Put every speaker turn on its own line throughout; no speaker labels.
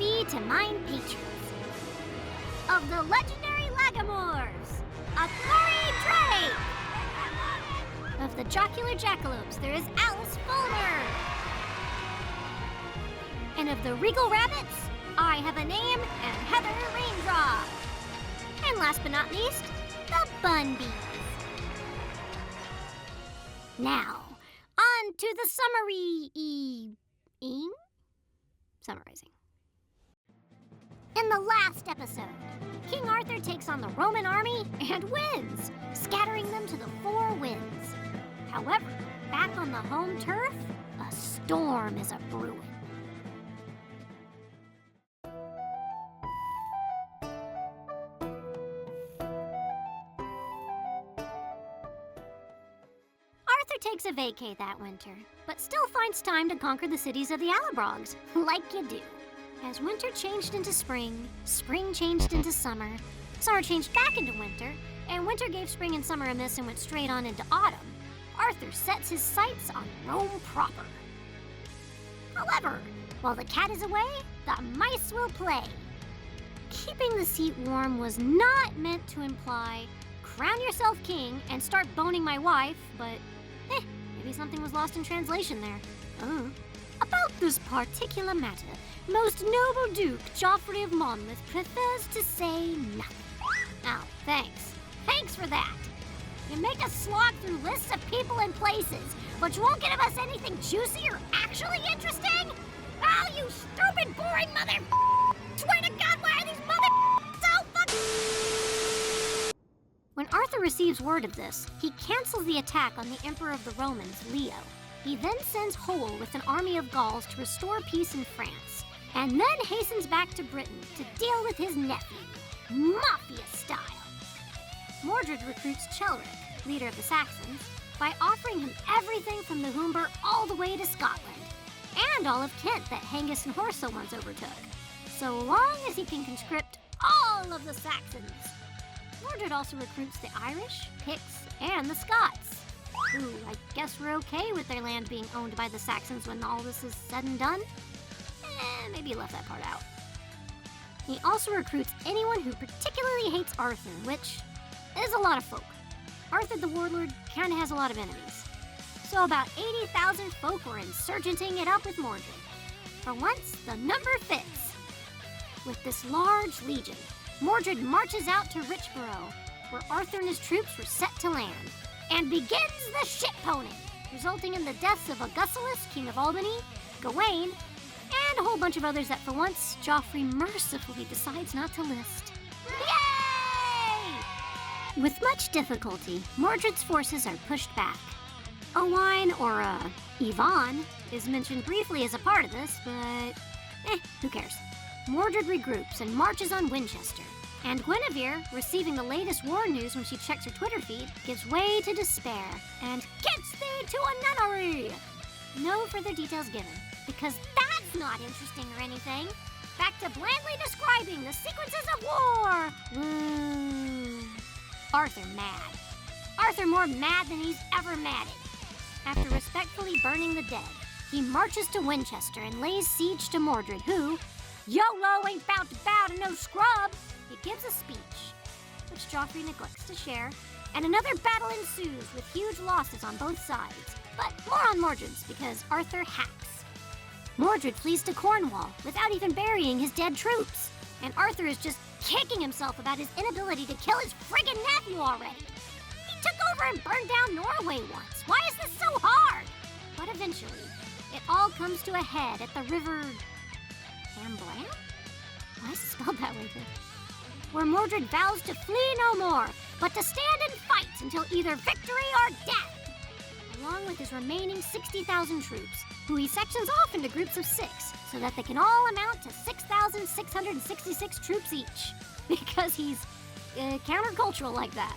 be to mine patrons. Of the legendary lagomorphs, a Glory Drake! Of the jocular jackalopes, there is Alice Fulmer! And of the regal rabbits, I have a name and Heather Raindrop! And last but not least, the bun bees. Now, on to the summarizing. In the last episode, King Arthur takes on the Roman army and wins, scattering them to the four winds. However, back on the home turf, a storm is a-brewing. Arthur takes a vacay that winter, but still finds time to conquer the cities of the 𝐼𝐴𝐺𝐵𝐺, like you do. As winter changed into spring, spring changed into summer, summer changed back into winter, and winter gave spring and summer a miss and went straight on into autumn, Arthur sets his sights on Rome proper. However, while the cat is away, the mice will play. Keeping the seat warm was not meant to imply, crown yourself king and start boning my wife, but maybe something was lost in translation there. About this particular matter, most noble Duke Geoffrey of Monmouth prefers to say nothing. Oh, thanks. Thanks for that. You make us slog through lists of people and places, but you won't give us anything juicy or actually interesting? Oh, you stupid, boring mother... Swear to God, why are these mother... so fucking... When Arthur receives word of this, he cancels the attack on the Emperor of the Romans, Leo. He then sends Hoel with an army of Gauls to restore peace in France, and then hastens back to Britain to deal with his nephew, mafia style. Mordred recruits 𝐾𝐿ric, leader of the Saxons, by offering him everything from the Humber all the way to Scotland, and all of Kent that Hengist and Horsa once overtook, so long as he can conscript all of the Saxons. Mordred also recruits the Irish, Picts, and the Scots. Ooh, I guess we're okay with their land being owned by the Saxons when all this is said and done? Maybe he left that part out. He also recruits anyone who particularly hates Arthur, which is a lot of folk. Arthur the warlord kinda has a lot of enemies. So about 80,000 folk were insurgenting it up with Mordred. For once, the number fits. With this large legion, Mordred marches out to Richborough, where Arthur and his troops were set to land, and begins the shitponing, resulting in the deaths of 𝐕𝐫𝐺𝐼𝐴, King of Albany, Gawain, and a whole bunch of others that for once, Geoffrey mercifully decides not to list. Yay! With much difficulty, Mordred's forces are pushed back. Owain, or Yvonne, is mentioned briefly as a part of this, but who cares? Mordred regroups and marches on Winchester, and Guinevere, receiving the latest war news when she checks her Twitter feed, gives way to despair and gets thee to a nunnery! No further details given, because that's not interesting or anything. Back to blandly describing the sequences of war! Arthur mad. Arthur more mad than he's ever madded. After respectfully burning the dead, he marches to Winchester and lays siege to Mordred, who, YOLO ain't bout to bow to no scrub! He gives a speech, which Geoffrey neglects to share, and another battle ensues with huge losses on both sides. But more on Mordred's, because Arthur hacks. Mordred flees to Cornwall without even burying his dead troops, and Arthur is just kicking himself about his inability to kill his friggin' nephew already. He took over and burned down Norway once. Why is this so hard? But eventually, it all comes to a head at the river... Amblam? Why is it spelled that way? Where Mordred vows to flee no more, but to stand and fight until either victory or death, along with his remaining 60,000 troops, who he sections off into groups of 6, so that they can all amount to 6,666 troops each, because he's countercultural like that.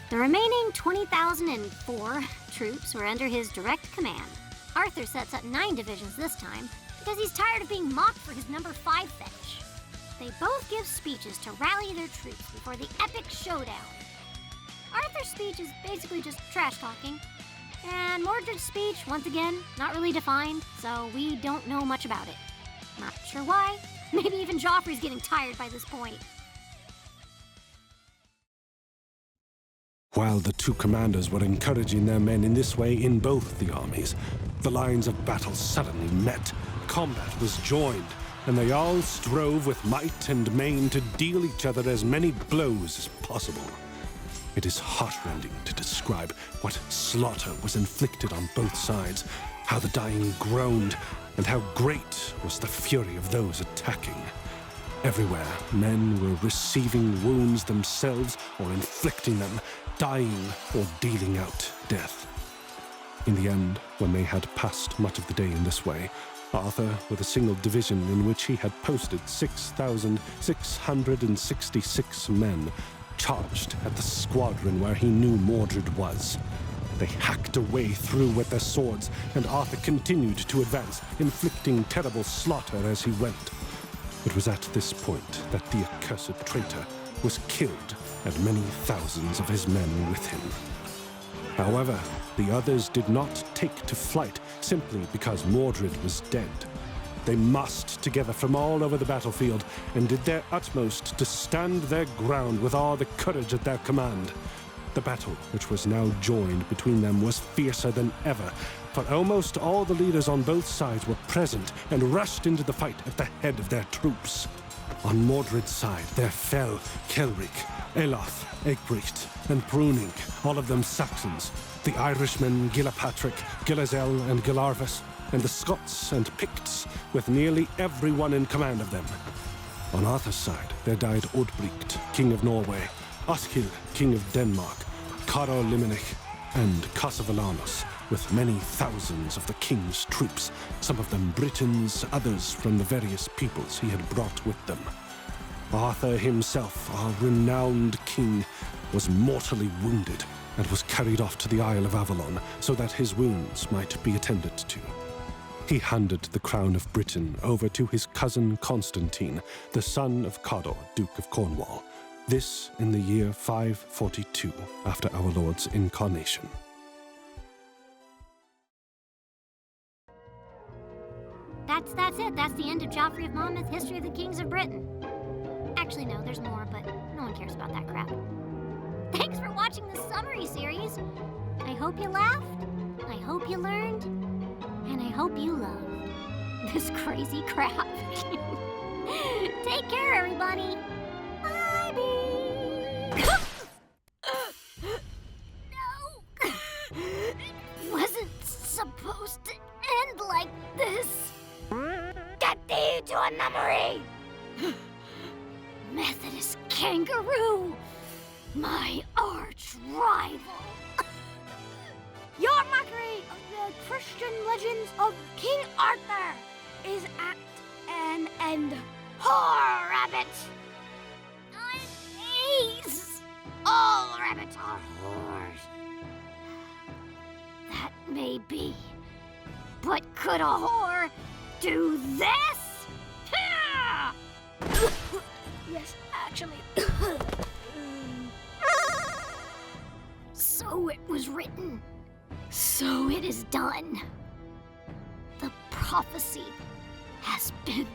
The remaining 20,004 troops were under his direct command. Arthur sets up 9 divisions this time, because he's tired of being mocked for his number 5 fetish. They both give speeches to rally their troops before the epic showdown. Arthur's speech is basically just trash talking, and Mordred's speech, once again, not really defined, so we don't know much about it. Not sure why. Maybe even Geoffrey's getting tired by this point.
While the two commanders were encouraging their men in this way in both the armies, the lines of battle suddenly met. Combat was joined, and they all strove with might and main to deal each other as many blows as possible. It is heartrending to describe what slaughter was inflicted on both sides, how the dying groaned, and how great was the fury of those attacking. Everywhere, men were receiving wounds themselves or inflicting them, dying or dealing out death. In the end, when they had passed much of the day in this way, Arthur, with a single division in which he had posted 6,666 men, charged at the squadron where he knew Mordred was. They hacked a way through with their swords, and Arthur continued to advance, inflicting terrible slaughter as he went. It was at this point that the accursed traitor was killed, and many thousands of his men with him. However, the others did not take to flight simply because Mordred was dead. They mussed together from all over the battlefield and did their utmost to stand their ground with all the courage at their command. The battle, which was now joined between them, was fiercer than ever, for almost all the leaders on both sides were present and rushed into the fight at the head of their troops. On Mordred's side, there fell 𝐾𝐿ric, Elof, Ecgbert, and Pruning, all of them Saxons, the Irishmen Gilpatrick, 𝐺𝐫𝐳, and 𝐺𝐿arvus, and the Scots and Picts, with nearly everyone in command of them. On Arthur's side, there died Oddbrecht, king of Norway, Oscyl, king of Denmark, Caroliminich, and Cassivelaunus, with many thousands of the king's troops, some of them Britons, others from the various peoples he had brought with them. Arthur himself, our renowned king, was mortally wounded and was carried off to the Isle of Avalon so that his wounds might be attended to. He handed the crown of Britain over to his cousin Constantine, the son of Cawdor, Duke of Cornwall. This in the year 542 after our Lord's incarnation.
That's it. That's the end of Geoffrey of Monmouth, History of the Kings of Britain. Actually, no, there's more, but no one cares about that crap. Thanks for watching this summary series. I hope you laughed, I hope you learned, and I hope you loved this crazy crap. Take care, everybody. Bye. No! It wasn't supposed to end like this. Get thee to a nunnery! Methodist kangaroo! My arch rival!
Your mockery of the Christian legends of King Arthur is at an end. Whore rabbit!
I'm Ace!
All rabbits are whores.
That may be, but could a whore do this?
Yes, actually.
So it was written. So it is done. The prophecy has been